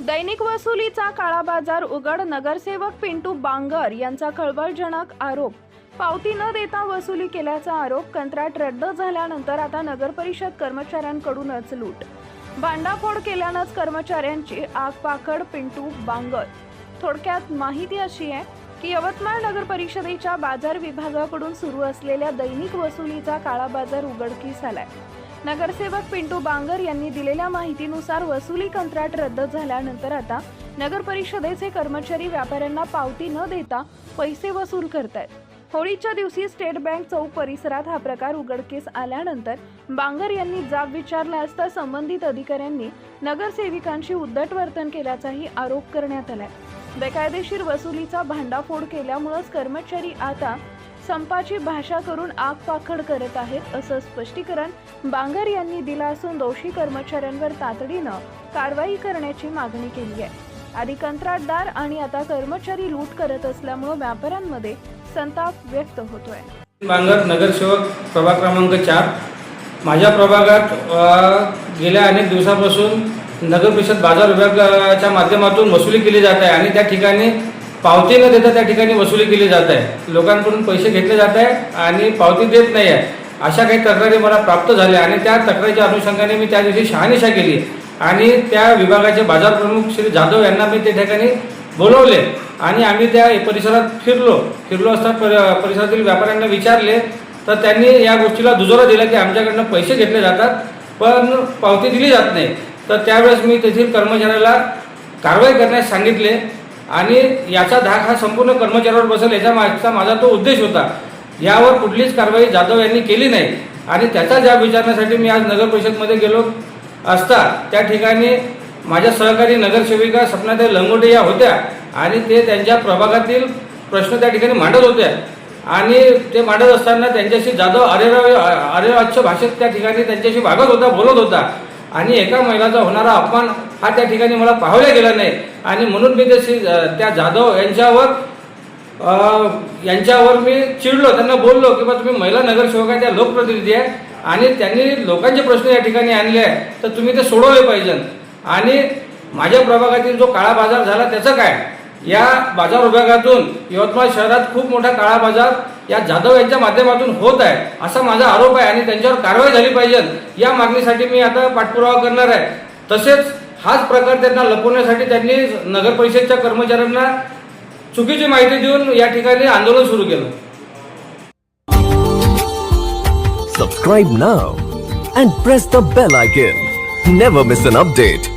दैनिक वसुलीचा काळा बाजार उघड. नगरसेवक पिंटू बांगर यांचा खळबळजनक आरोप. पावती न देता वसुली केल्याचा आरोप. कंत्राट रद्द झाल्यानंतर आता नगरपरिषद कर्मचाऱ्यांकडूनच लूट. भांडाफोड केल्यानंच कर्मचाऱ्यांची आगपाखड. पिंटू बांगर. थोडक्यात माहिती अशी आहे की यवतमाळ नगर परिषदेच्या बाजार विभागाकडून सुरू असलेल्या दैनिक वसुलीचा काळा बाजार उघडकीस आलाय. नगरसेवक पिंटू बांगर यांनी दिलेल्या माहितीनुसार वसुली कंत्राट रद्द झाल्यानंतर आता नगर परिषदेचे कर्मचारी व्यापाऱ्यांना पावती न देता पैसे वसूल करतायत. होळीच्या दिवशी स्टेट बँक चौक परिसरात हा प्रकार उघडकीस आल्यानंतर बांगर यांनी जाब विचारला असता संबंधित अधिकाऱ्यांनी नगरसेविकांशी उद्धट वर्तन केल्याचाही आरोप करण्यात आलाय. बेकायदेशीर वसुलीचा भांडाफोड केल्यामुळेच कर्मचारी आता संपाची भाषा करून आगपाखड करत आहेत असं स्पष्टीकरण बांगर यांनी दिलं असून दोषी कर्मचाऱ्यांवर तातडीनं कारवाई करण्याची मागणी केली आहे. आधी कंत्राटदार आणि आता कर्मचारी लूट करत असल्यामुळे व्यापाऱ्यांमध्ये संताप व्यक्त होतोय. बांगर, नगरसेवक, प्रभाग क्रमांक 4. माझ्या प्रभागात गेल्या अनेक दिवसापासून नगर परिषद बाजार विभागाच्या माध्यमातून वसुली केली जात आहे आणि त्या ठिकाणी पावती न देता त्या ठिकाणी वसुली केली जात आहे. लोकांकडून पैसे घेतले जात आहे आणि पावती देत नाही आहे. अशा काही तक्रारी मला प्राप्त झाल्या आणि त्या तक्रारीच्या अनुषंगाने मी त्या दिवशी शहानिशा केली आणि त्या विभागाचे बाजार प्रमुख श्री जाधव यांना मी त्या ठिकाणी बोलवले आणि आम्ही त्या परिसरात फिरलो असता परिसरातील व्यापाऱ्यांना विचारले तर त्यांनी या गोष्टीला दुजोरा दिला की आमच्याकडनं पैसे घेतले जातात पण पावती दिली जात नाही. तर त्यावेळेस मी तेथील कर्मचाऱ्याला कारवाई करण्यास सांगितले आणि याचा धाक हा संपूर्ण कर्मचाऱ्यावर बसेल याचा मागचा माझा तो उद्देश होता. यावर कुठलीच कारवाई जाधव यांनी केली नाही आणि त्याचा जाब विचारण्यासाठी मी आज नगर परिषदमध्ये गेलो असता त्या ठिकाणी माझ्या सहकारी नगरसेविका सपनाताई लंगोटे या होत्या आणि ते त्यांच्या प्रभागातील प्रश्न त्या ठिकाणी मांडत होत्या आणि ते मांडत असताना त्यांच्याशी जाधव अरेरावाच्या भाषेत त्या ठिकाणी त्यांच्याशी वागत होता, बोलत होता आणि एका महिलाचा होणारा अपमान हा त्या ठिकाणी मला पाहायला गेला नाही आणि म्हणून मी त्या जाधव यांच्यावर मी चिडलो. त्यांना बोललो की बा तुम्ही महिला नगरसेवक आहे, त्या लोकप्रतिनिधी आहे आणि त्यांनी लोकांचे प्रश्न या ठिकाणी आणले आहे तर तुम्ही ते सोडवले पाहिजे. आणि माझ्या प्रभागातील जो काळा बाजार झाला त्याचं काय? या बाजार विभागातून यवतमाळ शहरात खूप मोठा काळा बाजार या जाधव यांच्या माध्यमातून होत आहे असा माझा आरोप आहे आणि त्यांच्यावर कारवाई झाली पाहिजे. या मागणीसाठी मी आता पाठपुरावा करणार आहे. तसेच हाच प्रकार त्यांना लपवण्यासाठी त्यांनी नगर परिषदेच्या कर्मचाऱ्यांना चुकीची माहिती देऊन या ठिकाणी आंदोलन सुरू केलं. Subscribe now and press the bell icon. Never miss an update.